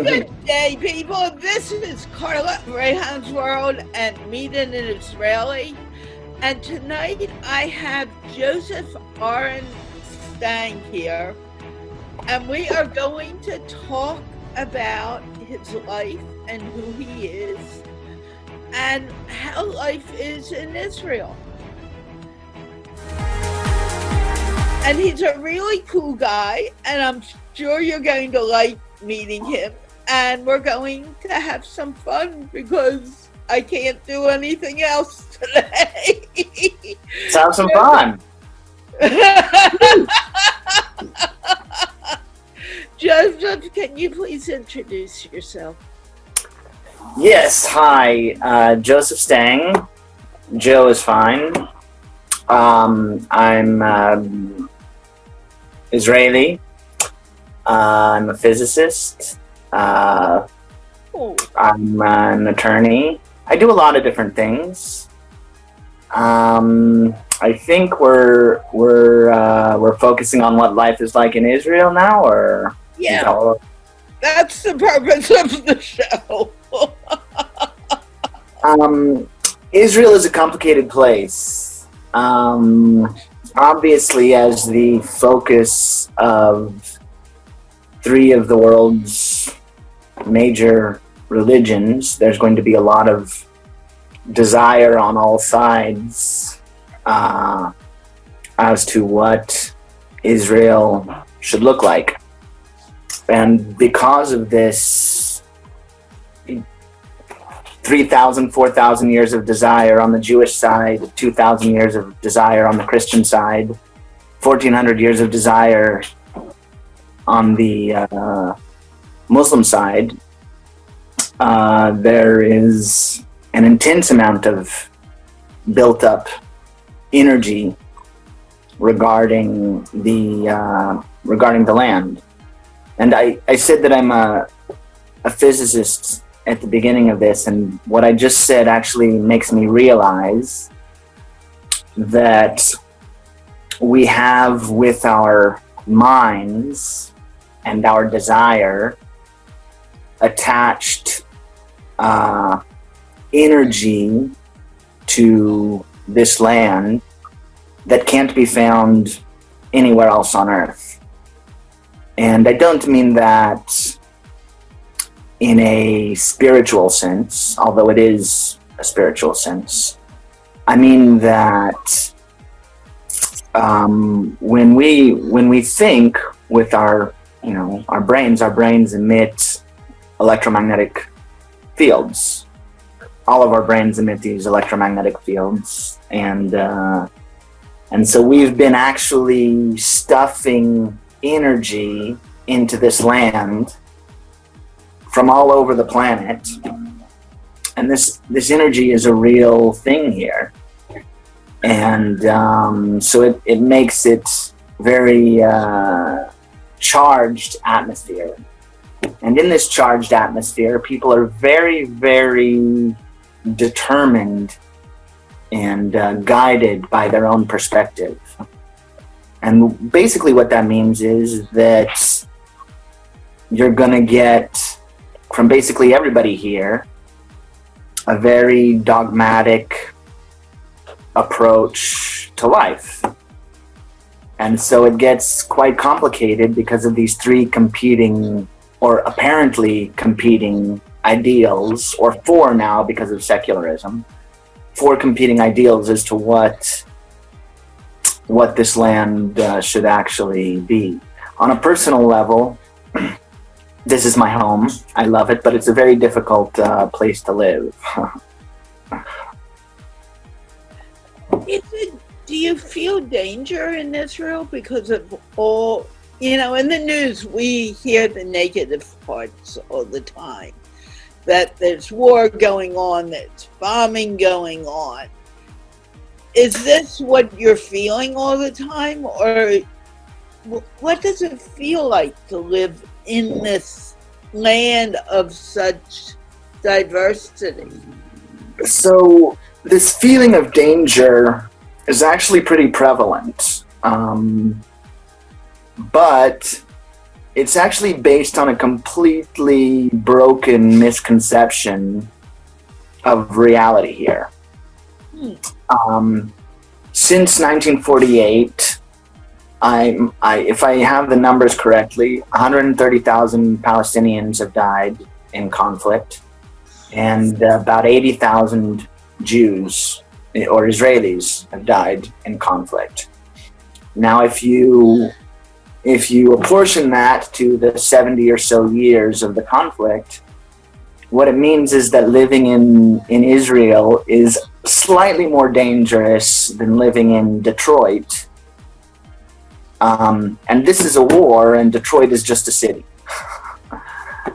Good day, people. This is Carla Riechman's World and Meet an Israeli. And tonight I have Joseph Aaron Stang here. And we are going to talk about his life and who he is and how life is in Israel. And he's a really cool guy, and I'm sure you're going to like meeting him. And we're going to have some fun because I can't do anything else today. Let's have some fun. Joseph, can you please introduce yourself? Yes, hi, Joseph Stang. Joe is fine. I'm Israeli. I'm a physicist. I'm an attorney. I do a lot of different things. I think we're focusing on what life is like in Israel now, or yeah, that's the purpose of the show. Israel is a complicated place. Obviously, as the focus of three of the world's major religions, there's going to be a lot of desire on all sides as to what Israel should look like. And because of this 3,000, 4,000 years of desire on the Jewish side, 2,000 years of desire on the Christian side, 1,400 years of desire on the Muslim side, there is an intense amount of built up energy regarding the land. And I said that I'm a physicist at the beginning of this, and what I just said actually makes me realize that we have with our minds and our desire attached energy to this land that can't be found anywhere else on earth. And I don't mean that in a spiritual sense, although it is a spiritual sense. I mean that when we think with our brains emit electromagnetic fields. All of our brains emit these electromagnetic fields, and so we've been actually stuffing energy into this land from all over the planet, and this energy is a real thing here, and so it makes it very charged atmosphere. And in this charged atmosphere, people are very, very determined and guided by their own perspective. And basically what that means is that you're going to get, from basically everybody here, a very dogmatic approach to life. And so it gets quite complicated because of these three competing, or apparently competing, ideals, or four now because of secularism, four competing ideals as to what this land should actually be. On a personal level, this is my home. I love it, but it's a very difficult place to live. Do you feel danger in Israel because of all, in the news we hear the negative parts all the time, that there's war going on, there's bombing going on. Is this what you're feeling all the time, or what does it feel like to live in this land of such diversity? So this feeling of danger is actually pretty prevalent. But it's actually based on a completely broken misconception of reality here. Since 1948, if I have the numbers correctly, 130,000 Palestinians have died in conflict, and about 80,000 Jews or Israelis have died in conflict. Now, if you apportion that to the 70 or so years of the conflict, what it means is that living in Israel is slightly more dangerous than living in Detroit. And this is a war, and Detroit is just a city.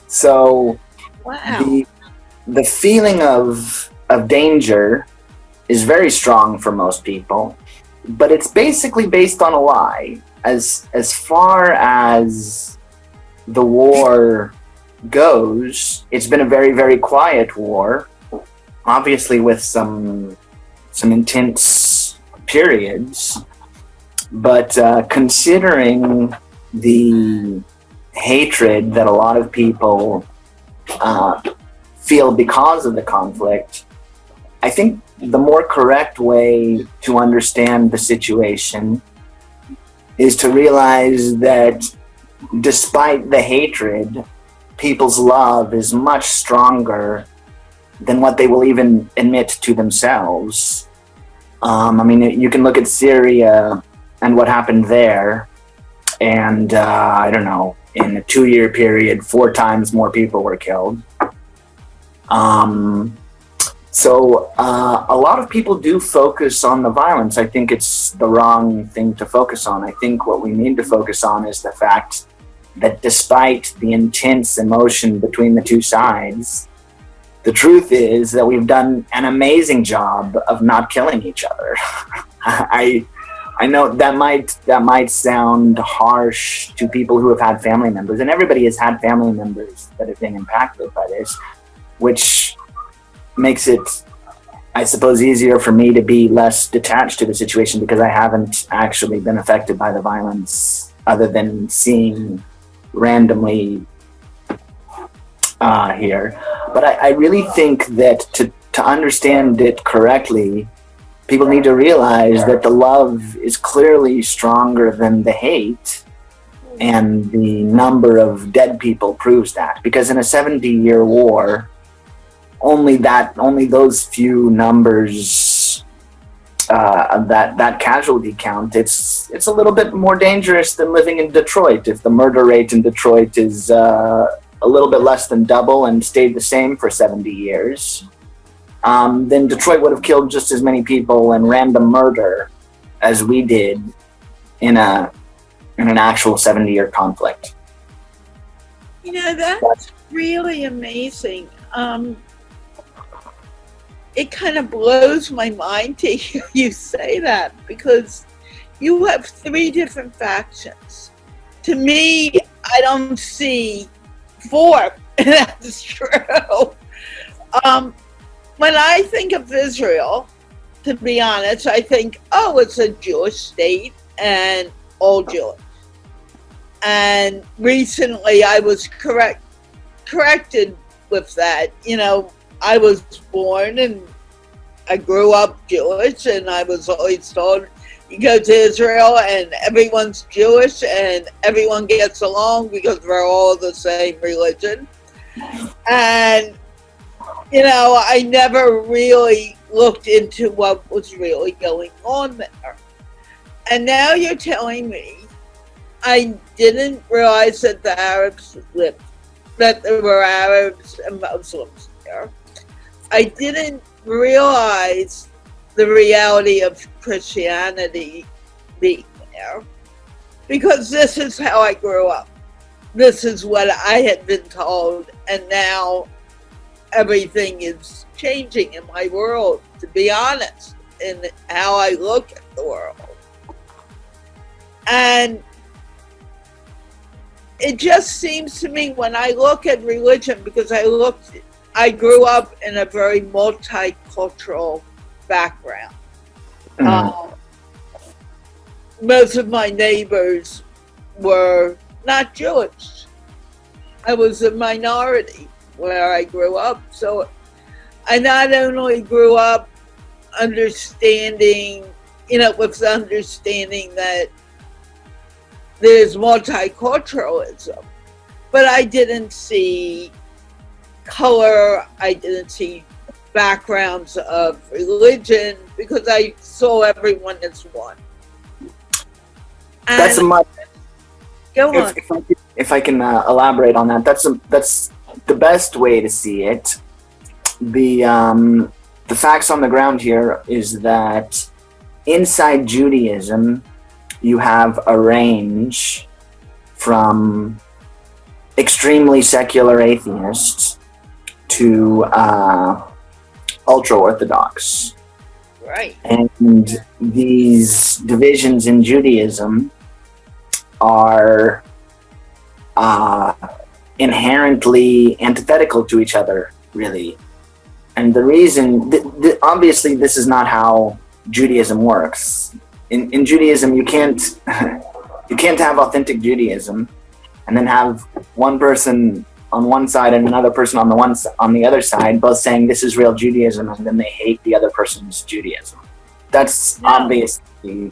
So Wow. the feeling of danger is very strong for most people, but it's basically based on a lie. As far as the war goes, it's been a very, very quiet war, obviously with some intense periods, but considering the hatred that a lot of people feel because of the conflict, I think the more correct way to understand the situation is to realize that despite the hatred, people's love is much stronger than what they will even admit to themselves. I mean, you can look at Syria and what happened there, and I don't know, in a 2-year period, 4 times more people were killed. So a lot of people do focus on the violence. I think it's the wrong thing to focus on. I think what we need to focus on is the fact that despite the intense emotion between the two sides, the truth is that we've done an amazing job of not killing each other. I know that might sound harsh to people who have had family members, and everybody has had family members that have been impacted by this, which makes it, I suppose, easier for me to be less detached to the situation because I haven't actually been affected by the violence other than seeing randomly here. But I really think that to understand it correctly, people need to realize that the love is clearly stronger than the hate, and the number of dead people proves that. Because in a 70-year war, only those few numbers of that casualty count, it's a little bit more dangerous than living in Detroit. If the murder rate in Detroit is a little bit less than double and stayed the same for 70 years, then Detroit would have killed just as many people in random murder as we did in an actual 70-year conflict. You know, that's really amazing. It kind of blows my mind to hear you say that, because you have 3 different factions. To me, I don't see 4. That's true. When I think of Israel, to be honest, I think, oh, it's a Jewish state and all Jewish. And recently I was corrected with that. You know, I was born and I grew up Jewish, and I was always told, you go to Israel and everyone's Jewish and everyone gets along because we're all the same religion. And, you know, I never really looked into what was really going on there. And now you're telling me, I didn't realize that the Arabs lived, that there were Arabs and Muslims there. I didn't realize the reality of Christianity being there, because this is how I grew up. This is what I had been told, and now everything is changing in my world, to be honest, in how I look at the world. And it just seems to me, when I look at religion, because I grew up in a very multicultural background. Most of my neighbors were not Jewish. I was a minority where I grew up. So I not only grew up understanding, with understanding that there's multiculturalism, but I didn't see color, I didn't see backgrounds of religion, because I saw everyone as one. And That's a much. go on. If I can elaborate on that, that's the best way to see it. The facts on the ground here is that inside Judaism, you have a range from extremely secular atheists to ultra-Orthodox. Right. And these divisions in Judaism are inherently antithetical to each other, really. And the reason, obviously, this is not how Judaism works. In Judaism, you can't have authentic Judaism and then have one person on one side and another person on the other side, both saying this is real Judaism, and then they hate the other person's Judaism. That's obviously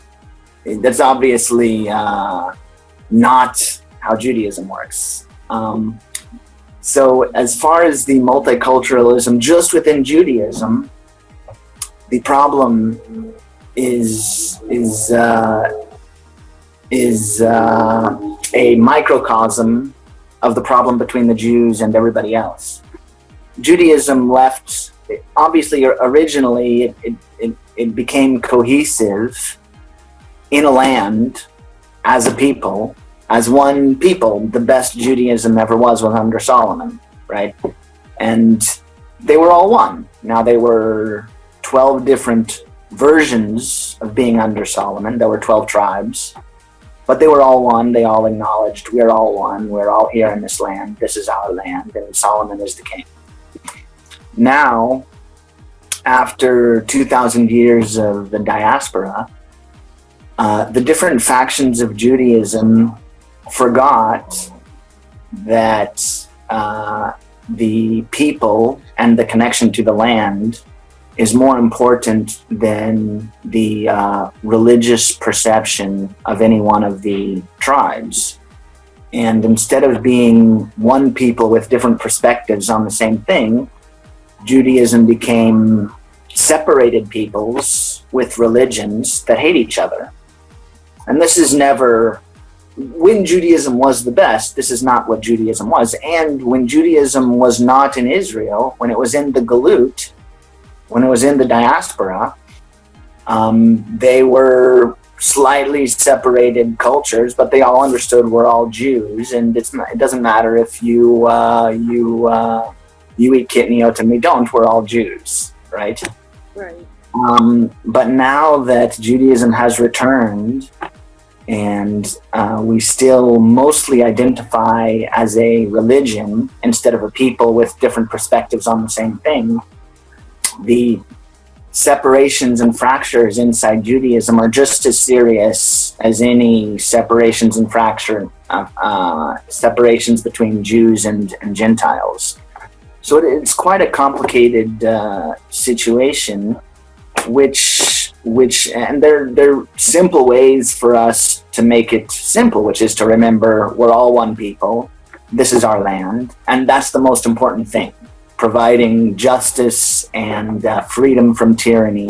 not how Judaism works. So as far as the multiculturalism just within Judaism, the problem is a microcosm of the problem between the Jews and everybody else. Judaism left, obviously originally it became cohesive in a land as a people, as one people. The best Judaism ever was under Solomon, right? And they were all one. Now they were 12 different versions of being under Solomon. There were 12 tribes, but they were all one. They all acknowledged we're all one. We're all here in this land. This is our land, and Solomon is the king. Now, after 2,000 years of the diaspora, the different factions of Judaism forgot that the people and the connection to the land is more important than the religious perception of any one of the tribes. And instead of being one people with different perspectives on the same thing, Judaism became separated peoples with religions that hate each other. And this is never, when Judaism was the best, this is not what Judaism was. And when Judaism was not in Israel, when it was in the Galut, when it was in the diaspora, they were slightly separated cultures, but they all understood we're all Jews, and it doesn't matter if you eat kitniot and we don't, we're all Jews, right? Right. But now that Judaism has returned, and we still mostly identify as a religion instead of a people with different perspectives on the same thing, the separations and fractures inside Judaism are just as serious as any separations and separations between Jews and Gentiles. So it's quite a complicated situation, which and there are simple ways for us to make it simple, which is to remember we're all one people, this is our land, and that's the most important thing. Providing justice and freedom from tyranny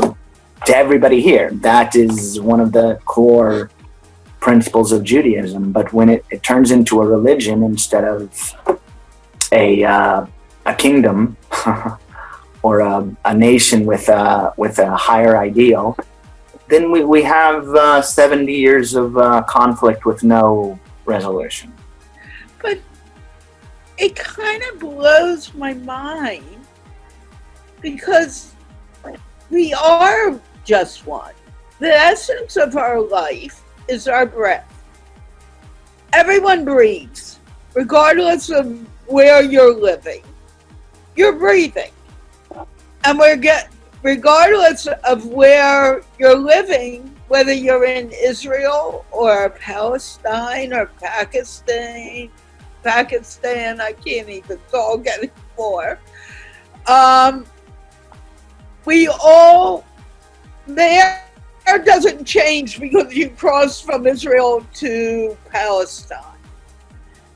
to everybody here. That is one of the core principles of Judaism. But when it turns into a religion instead of a kingdom or a nation with a higher ideal, then we have 70 years of conflict with no resolution. But it kind of blows my mind, because we are just one. The essence of our life is our breath. Everyone breathes, regardless of where you're living. You're breathing. And regardless of where you're living, whether you're in Israel or Palestine or Pakistan, I can't even talk anymore. We all, there doesn't change because you cross from Israel to Palestine.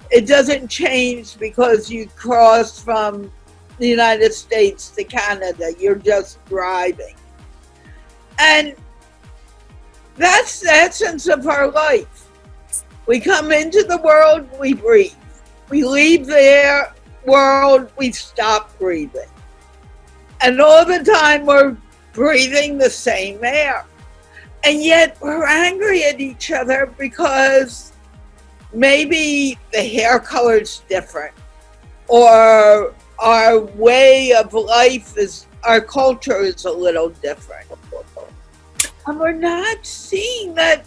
It doesn't change because you cross from the United States to Canada. You're just driving. And that's the essence of our life. We come into the world, we breathe. We leave the world, we stop breathing. And all the time we're breathing the same air. And yet we're angry at each other because maybe the hair color is different, or our way of life is, our culture is a little different. And we're not seeing that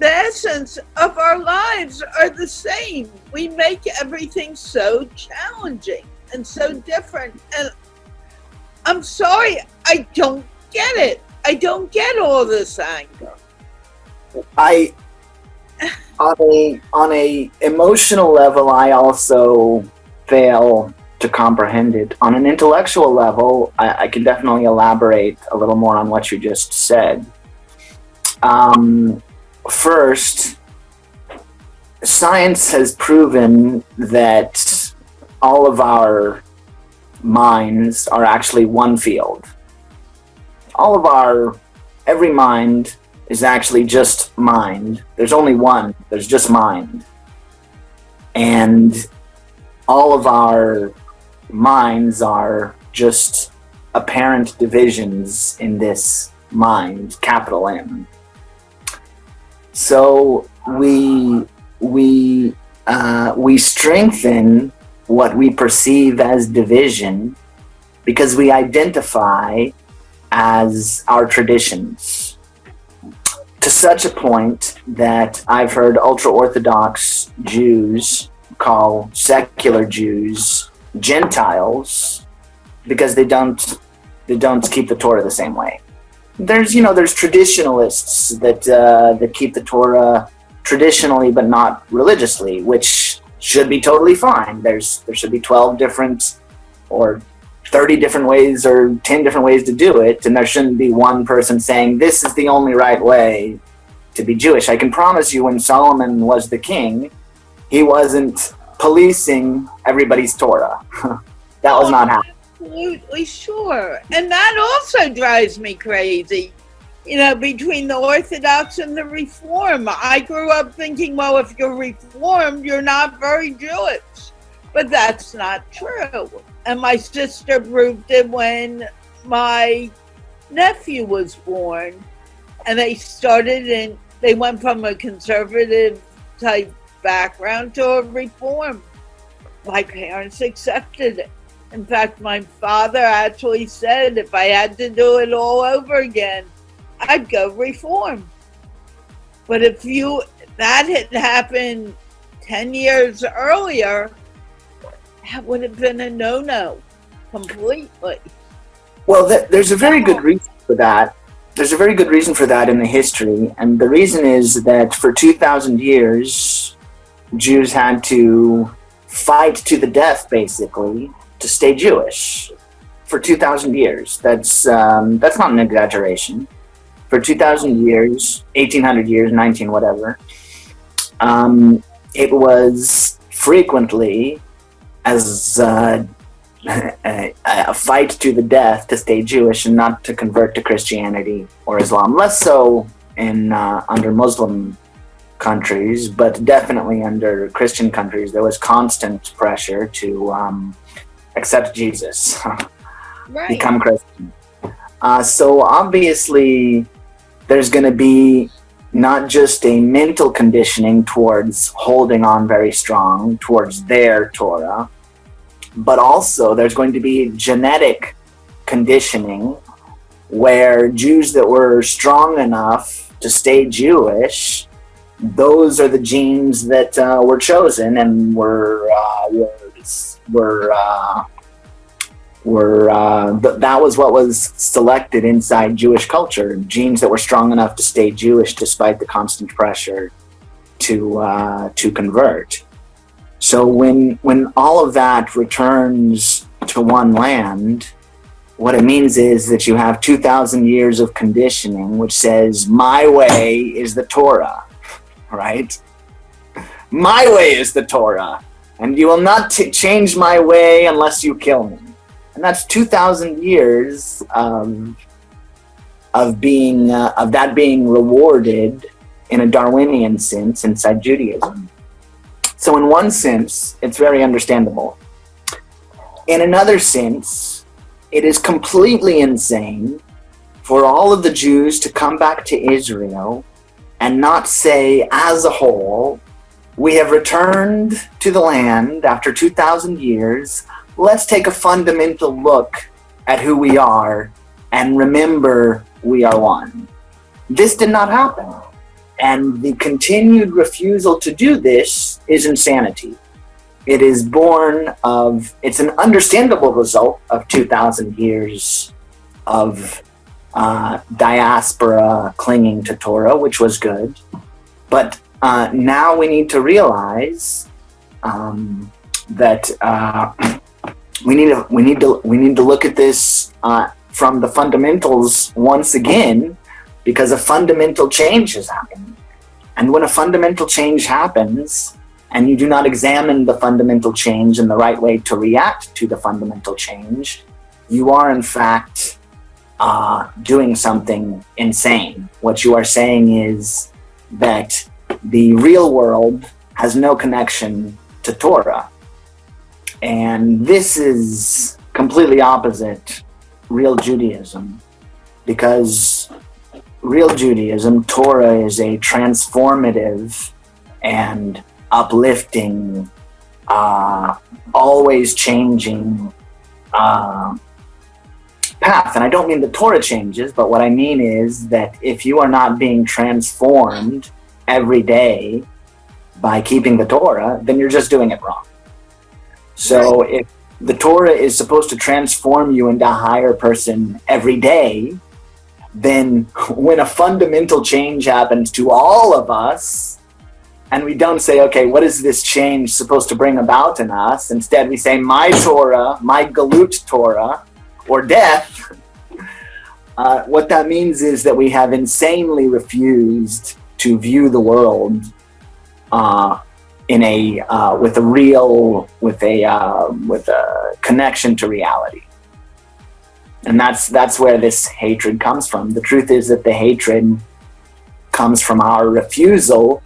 the essence of our lives are the same. We make everything so challenging and so different. And I'm sorry, I don't get it. I don't get all this anger. On a emotional level, I also fail to comprehend it. On an intellectual level, I can definitely elaborate a little more on what you just said. First, science has proven that all of our minds are actually one field. Every mind is actually just mind. There's only one. There's just mind. And all of our minds are just apparent divisions in this mind, capital M. So we strengthen what we perceive as division because we identify as our traditions, to such a point that I've heard ultra-Orthodox Jews call secular Jews Gentiles because they don't keep the Torah the same way. There's traditionalists that keep the Torah traditionally but not religiously, which should be totally fine. There should be 12 different or 30 different ways or 10 different ways to do it, and there shouldn't be one person saying this is the only right way to be Jewish. I can promise you, when Solomon was the king, he wasn't policing everybody's Torah. That was not happening. Absolutely sure. And that also drives me crazy, between the Orthodox and the Reform. I grew up thinking, well, if you're Reformed, you're not very Jewish. But that's not true. And my sister proved it when my nephew was born. And they went from a conservative type background to a Reform. My parents accepted it. In fact, my father actually said if I had to do it all over again, I'd go Reform. But if that had happened 10 years earlier, that would have been a no-no completely. Well, there's a very good reason for that. There's a very good reason for that in the history. And the reason is that for 2,000 years, Jews had to fight to the death, basically, to stay Jewish. For 2,000 years. That's not an exaggeration. For 2,000 years, 1,800 years, 19, whatever, it was frequently as a fight to the death to stay Jewish and not to convert to Christianity or Islam. Less so in under Muslim countries, but definitely under Christian countries, there was constant pressure to accept Jesus, right. Become Christian. So obviously, there's going to be not just a mental conditioning towards holding on very strong towards their Torah, but also there's going to be genetic conditioning where Jews that were strong enough to stay Jewish, those are the genes that were chosen and were that was what was selected inside Jewish culture, genes that were strong enough to stay Jewish despite the constant pressure to convert. So when all of that returns to one land, what it means is that you have 2,000 years of conditioning which says my way is the Torah, right? My way is the Torah, and you will not change my way unless you kill me. And that's 2,000 years of that being rewarded in a Darwinian sense inside Judaism. So in one sense, it's very understandable. In another sense, it is completely insane for all of the Jews to come back to Israel and not say, as a whole, we have returned to the land after 2,000 years. Let's take a fundamental look at who we are and remember we are one. This did not happen. And the continued refusal to do this is insanity. It is it's an understandable result of 2,000 years of diaspora clinging to Torah, which was good. But now we need to realize that we need to look at this from the fundamentals once again, because a fundamental change has happened. And when a fundamental change happens, and you do not examine the fundamental change in the right way to react to the fundamental change, you are in fact doing something insane. What you are saying is that the real world has no connection to Torah. And this is completely opposite real Judaism, because real Judaism, Torah, is a transformative and uplifting, always changing path. And I don't mean the Torah changes, but what I mean is that if you are not being transformed every day by keeping the Torah, then you're just doing it wrong. So if the Torah is supposed to transform you into a higher person every day, then when a fundamental change happens to all of us, and we don't say, okay, what is this change supposed to bring about in us? Instead, we say, my Torah, my Galut Torah, or death. What that means is that we have insanely refused to view the world with a connection to reality. And that's where this hatred comes from. The truth is that the hatred comes from our refusal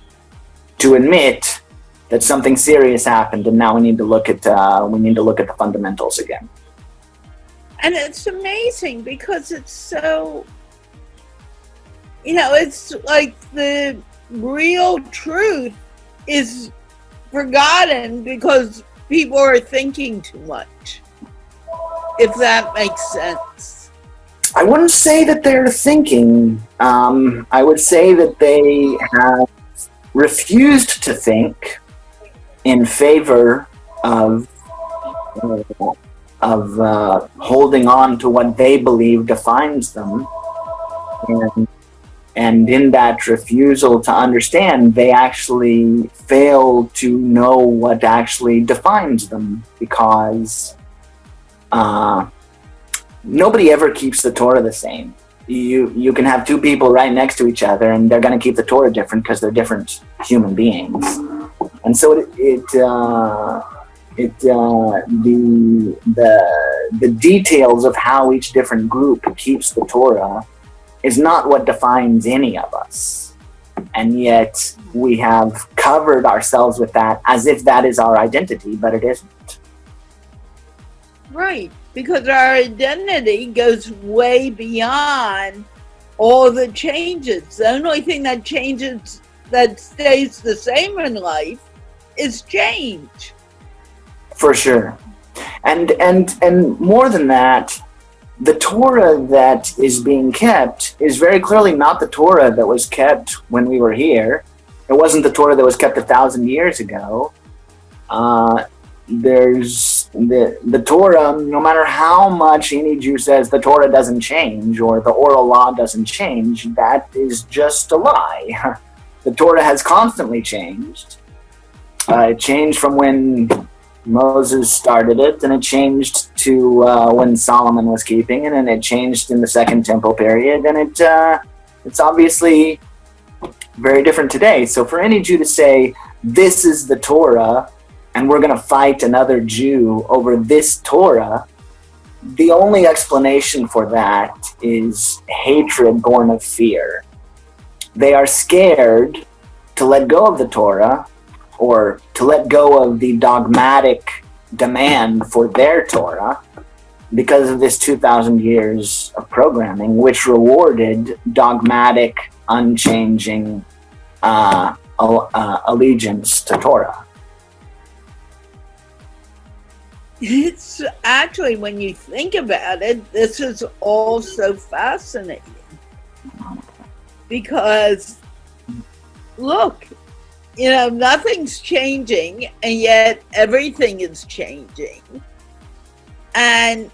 to admit that something serious happened, and now we need to look at the fundamentals again. And it's amazing because it's so, it's like the real truth is forgotten because people are thinking too much, if that makes sense. I wouldn't say that they're thinking. I would say that they have refused to think in favor of holding on to what they believe defines them. And in that refusal to understand, they actually fail to know what actually defines them, because nobody ever keeps the Torah the same. You can have two people right next to each other, and they're going to keep the Torah different because they're different human beings. And so the details of how each different group keeps the Torah is not what defines any of us. And yet we have covered ourselves with that as if that is our identity, but it isn't. Right, because our identity goes way beyond all the changes. The only thing that changes, that stays the same in life, is change. For sure. And more than that, the Torah that is being kept is very clearly not the Torah that was kept when we were here. It wasn't the Torah that was kept 1,000 years ago. There's the Torah, no matter how much any Jew says the Torah doesn't change or the oral law doesn't change, that is just a lie. The Torah has constantly changed. It changed from when Moses started it, and it changed to when Solomon was keeping it, and it changed in the Second Temple period, and it's obviously very different today. So for any Jew to say, this is the Torah, and we're going to fight another Jew over this Torah, the only explanation for that is hatred born of fear. They are scared to let go of the Torah, or to let go of the dogmatic demand for their Torah, because of this 2,000 years of programming, which rewarded dogmatic, unchanging allegiance to Torah. It's actually, when you think about it, this is all so fascinating. Because, look, nothing's changing, and yet everything is changing. And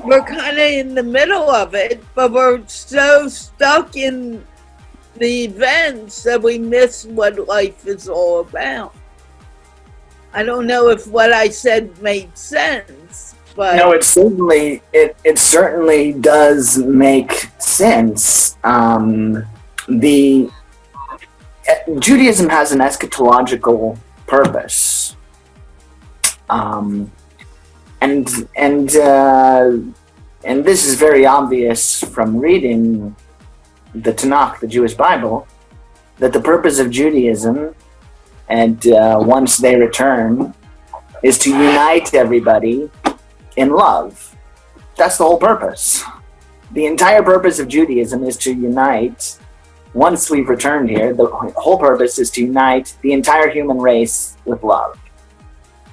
we're kind of in the middle of it, but we're so stuck in the events that we miss what life is all about. I don't know if what I said made sense, but no, it certainly does make sense. Judaism has an eschatological purpose, and this is very obvious from reading the Tanakh, the Jewish Bible, that the purpose of Judaism, and once they return, is to unite everybody in love. That's the whole purpose. The entire purpose of Judaism is to unite. Once we've returned here, the whole purpose is to unite the entire human race with love.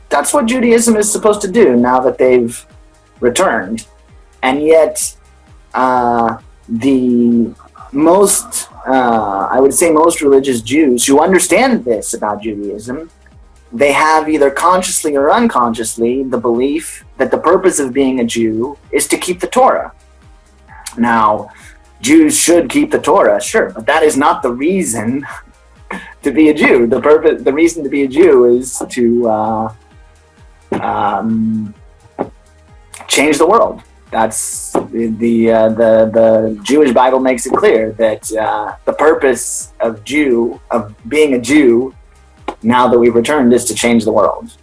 That's what Judaism is supposed to do now that they've returned. And yet, I would say most religious Jews who understand this about Judaism, they have either consciously or unconsciously the belief that the purpose of being a Jew is to keep the Torah. Now, Jews should keep the Torah, sure, but that is not the reason to be a Jew. The reason to be a Jew is to change the world. That's the Jewish Bible makes it clear that the purpose of being a Jew, now that we've returned, is to change the world.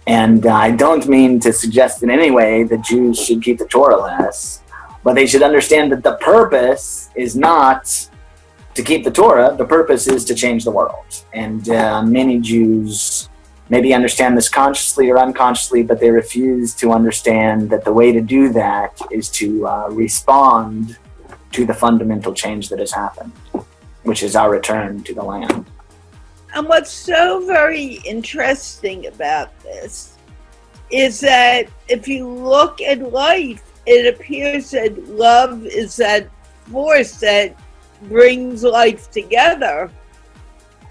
And I don't mean to suggest in any way that Jews should keep the Torah less, but they should understand that the purpose is not to keep the Torah. The purpose is to change the world. And many Jews maybe understand this consciously or unconsciously, but they refuse to understand that the way to do that is to respond to the fundamental change that has happened, which is our return to the land. And what's so very interesting about this is that if you look at life, it appears that love is that force that brings life together.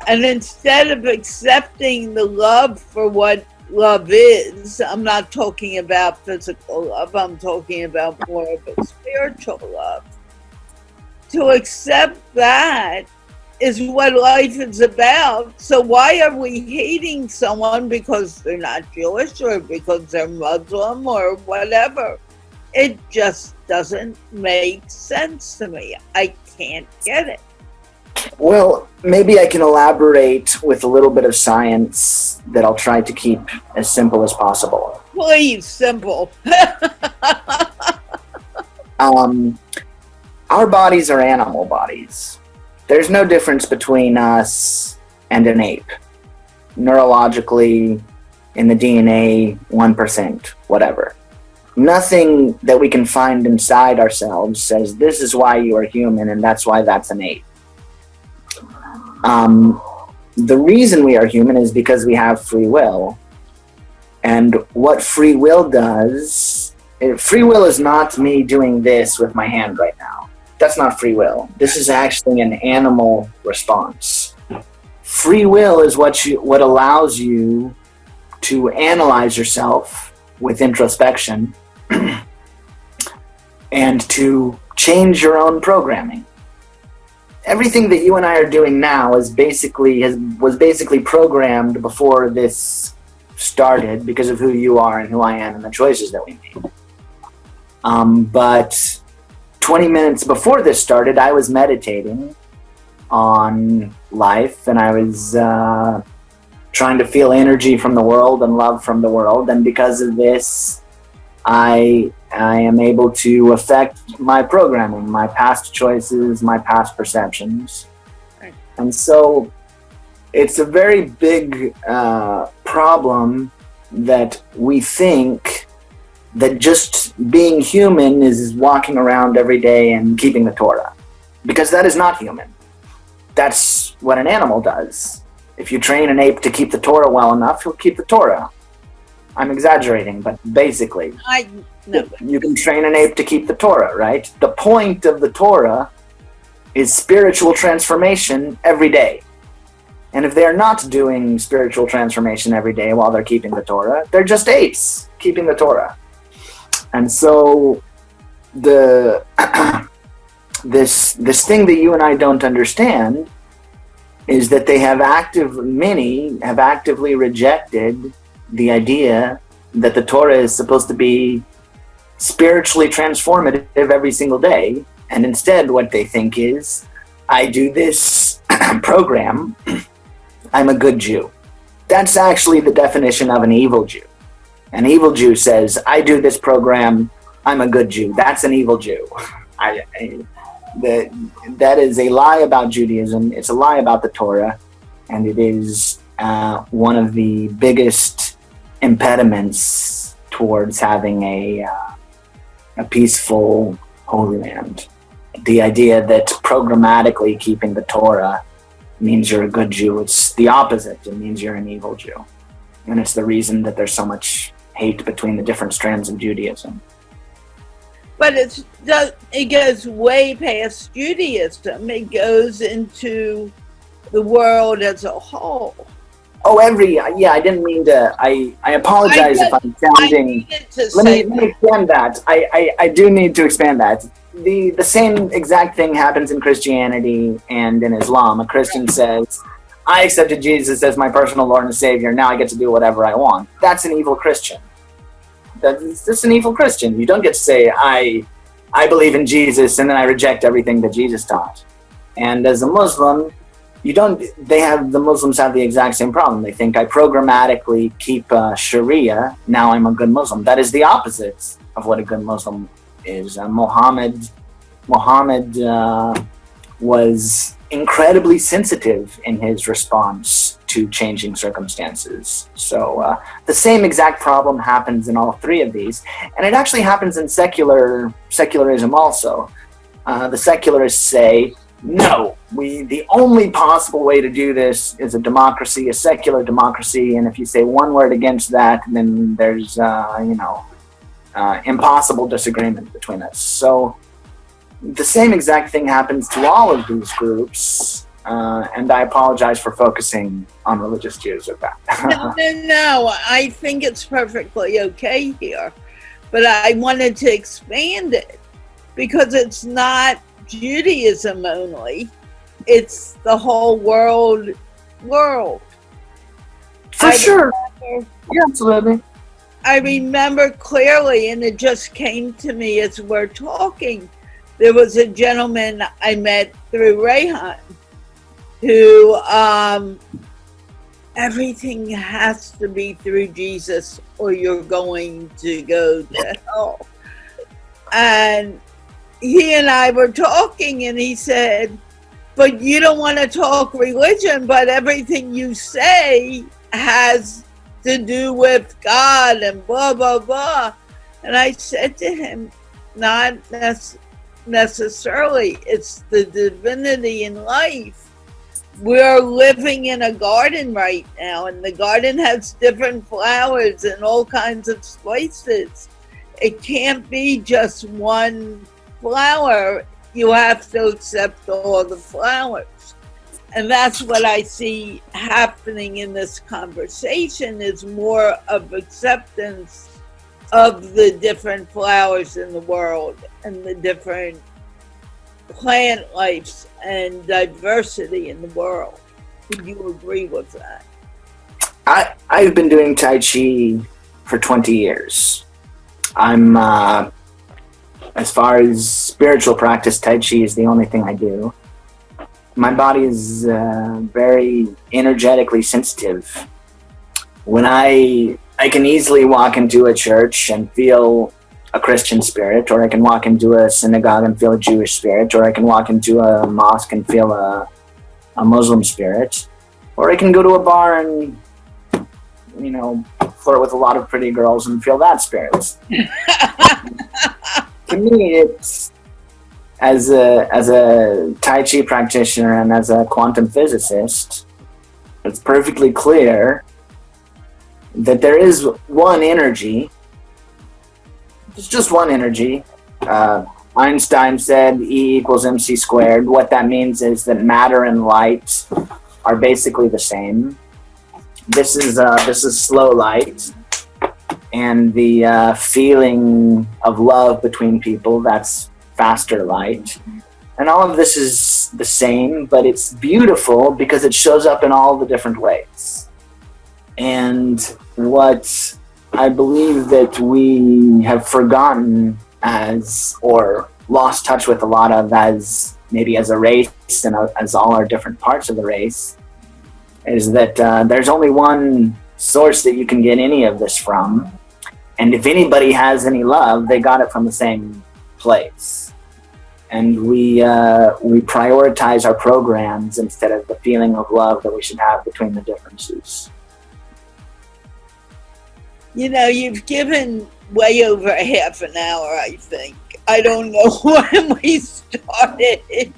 And instead of accepting the love for what love is, I'm not talking about physical love, I'm talking about more of a spiritual love. To accept that is what life is about. So why are we hating someone because they're not Jewish or because they're Muslim or whatever? It just doesn't make sense to me. I can't get it. Well, maybe I can elaborate with a little bit of science that I'll try to keep as simple as possible. Please, simple. Our bodies are animal bodies. There's no difference between us and an ape. Neurologically, in the DNA, 1%, whatever. Nothing that we can find inside ourselves says this is why you are human and that's why that's an ape. The reason we are human is because we have free will. And what free will does, free will is not me doing this with my hand right now. That's not free will. This is actually an animal response. Free will is what allows you to analyze yourself with introspection and to change your own programming. Everything that you and I are doing now was basically programmed before this started because of who you are and who I am and the choices that we made. But 20 minutes before this started, I was meditating on life, and I was trying to feel energy from the world and love from the world. And because of this, I am able to affect my programming, my past choices, my past perceptions. Right. And so it's a very big problem that we think that just being human is walking around every day and keeping the Torah. Because that is not human. That's what an animal does. If you train an ape to keep the Torah well enough, he'll keep the Torah. I'm exaggerating, but basically, you can train an ape to keep the Torah, right? The point of the Torah is spiritual transformation every day. And if they're not doing spiritual transformation every day while they're keeping the Torah, they're just apes keeping the Torah. And so this thing that you and I don't understand is that many have actively rejected the idea that the Torah is supposed to be spiritually transformative every single day. And instead what they think is, I do this program, I'm a good Jew. That's actually the definition of an evil Jew. An evil Jew says, I do this program, I'm a good Jew. That's an evil Jew. That is a lie about Judaism. It's a lie about the Torah. And it is one of the biggest impediments towards having a peaceful Holy Land. The idea that programmatically keeping the Torah means you're a good Jew. It's the opposite. It means you're an evil Jew. And it's the reason that there's so much hate between the different strands of Judaism. But it goes way past Judaism. It goes into the world as a whole. Oh, I didn't mean to, I apologize if I'm sounding, let me expand that. I do need to expand that. The same exact thing happens in Christianity and in Islam. A Christian says, I accepted Jesus as my personal Lord and Savior, now I get to do whatever I want. That's an evil Christian. That's an evil Christian. You don't get to say, I believe in Jesus and then I reject everything that Jesus taught. And as a Muslim, the Muslims have the exact same problem. They think I programmatically keep Sharia, now I'm a good Muslim. That is the opposite of what a good Muslim is. Muhammad was incredibly sensitive in his response to changing circumstances. So the same exact problem happens in all three of these. And it actually happens in secularism also. The secularists say, no, the only possible way to do this is a democracy, a secular democracy, and if you say one word against that, then there's impossible disagreement between us. So the same exact thing happens to all of these groups, and I apologize for focusing on religious Jews with that. No, I think it's perfectly okay here, but I wanted to expand it because it's not Judaism only, it's the whole world. For sure. Yeah, absolutely. I remember clearly, and it just came to me as we're talking, there was a gentleman I met through Rayhan who everything has to be through Jesus or you're going to go to hell. And he and I were talking and he said, but you don't want to talk religion, but everything you say has to do with God and blah, blah, blah. And I said to him, not necessarily. It's the divinity in life. We're living in a garden right now, and the garden has different flowers in all kinds of places. It can't be just one flower. You have to accept all the flowers. And that's what I see happening in this conversation, is more of acceptance of the different flowers in the world and the different plant lives and diversity in the world. Would you agree with that? I've been doing Tai Chi for 20 years. I'm, as far as spiritual practice, Tai Chi is the only thing I do. My body is very energetically sensitive. When I can easily walk into a church and feel a Christian spirit, or I can walk into a synagogue and feel a Jewish spirit, or I can walk into a mosque and feel a Muslim spirit, or I can go to a bar and, you know, flirt with a lot of pretty girls and feel that spirit. To me, it's, as a Tai Chi practitioner and as a quantum physicist, it's perfectly clear that there is one energy. It's just one energy. Einstein said E equals mc squared. What that means is that matter and light are basically the same. This is slow light, and the feeling of love between people, that's faster light. And all of this is the same, but it's beautiful because it shows up in all the different ways. And what I believe that we have forgotten as, or lost touch with a lot of, as maybe as a race and as all our different parts of the race, is that there's only one source that you can get any of this from. And if anybody has any love, they got it from the same place. And we prioritize our programs instead of the feeling of love that we should have between the differences. You know, you've given way over half an hour, I think. I don't know when we started,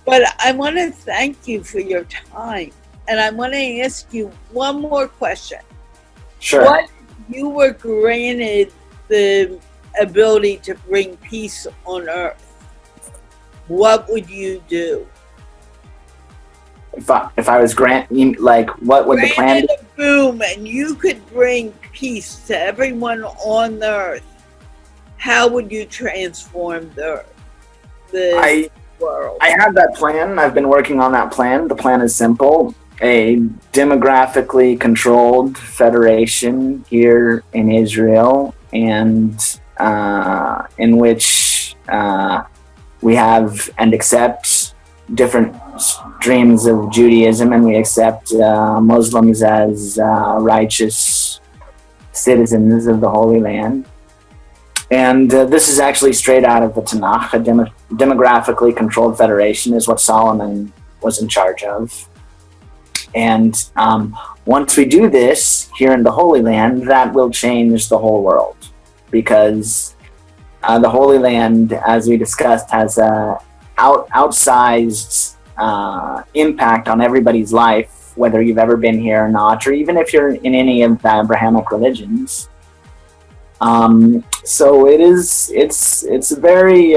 but I want to thank you for your time. And I want to ask you one more question. Sure. What if you were granted the ability to bring peace on earth, what would you do? If I was like, what would the plan be? A boom, and you could bring peace to everyone on the earth, how would you transform the world? I have that plan. I've been working on that plan. The plan is simple. A demographically controlled federation here in Israel, and in which we have and accept different streams of Judaism, and we accept Muslims as righteous citizens of the Holy Land. And this is actually straight out of the Tanakh. A demographically controlled federation is what Solomon was in charge of. And once we do this here in the Holy Land, that will change the whole world, because the Holy Land, as we discussed, has a outsized impact on everybody's life, whether you've ever been here or not, or even if you're in any of the Abrahamic religions. So it's a very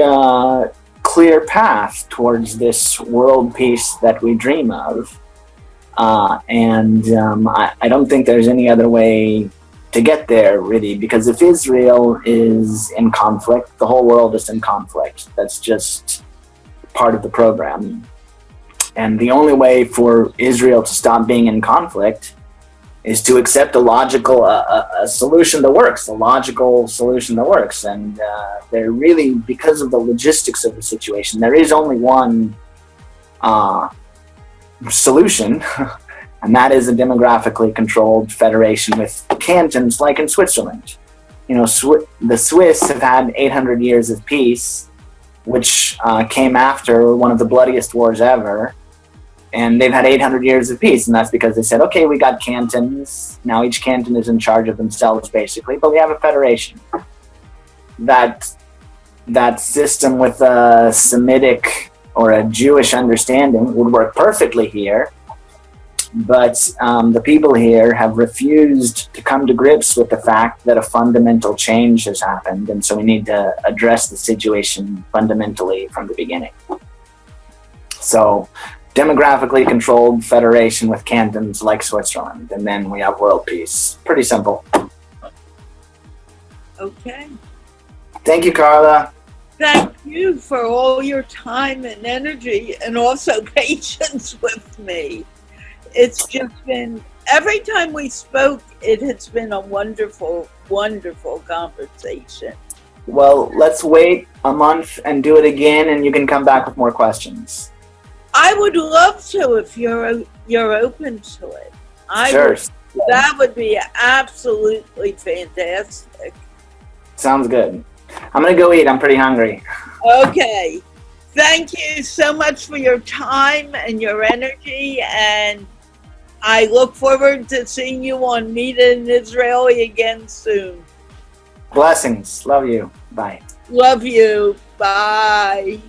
clear path towards this world peace that we dream of. I don't think there's any other way to get there, really, because if Israel is in conflict, the whole world is in conflict. That's just part of the program. And the only way for Israel to stop being in conflict is to accept a logical a solution that works, a logical solution that works. And they're really, because of the logistics of the situation, there is only one solution, and that is a demographically controlled federation with cantons like in Switzerland. You know, the Swiss have had 800 years of peace, which came after one of the bloodiest wars ever. And they've had 800 years of peace, and that's because they said, okay, we got cantons. Now each canton is in charge of themselves, basically, but we have a federation. That system with a Semitic or a Jewish understanding would work perfectly here, but the people here have refused to come to grips with the fact that a fundamental change has happened, and so we need to address the situation fundamentally from the beginning. So demographically controlled federation with cantons like Switzerland, and then we have world peace. Pretty simple. Okay. Thank you, Carla. Thank you for all your time and energy and also patience with me. It's just been, every time we spoke, it has been a wonderful, wonderful conversation. Well, let's wait a month and do it again, and you can come back with more questions. I would love to if you're open to it. Sure. That would be absolutely fantastic. Sounds good. I'm going to go eat. I'm pretty hungry. Okay. Thank you so much for your time and your energy, and I look forward to seeing you on Meet in Israeli again soon. Blessings. Love you. Bye. Love you. Bye.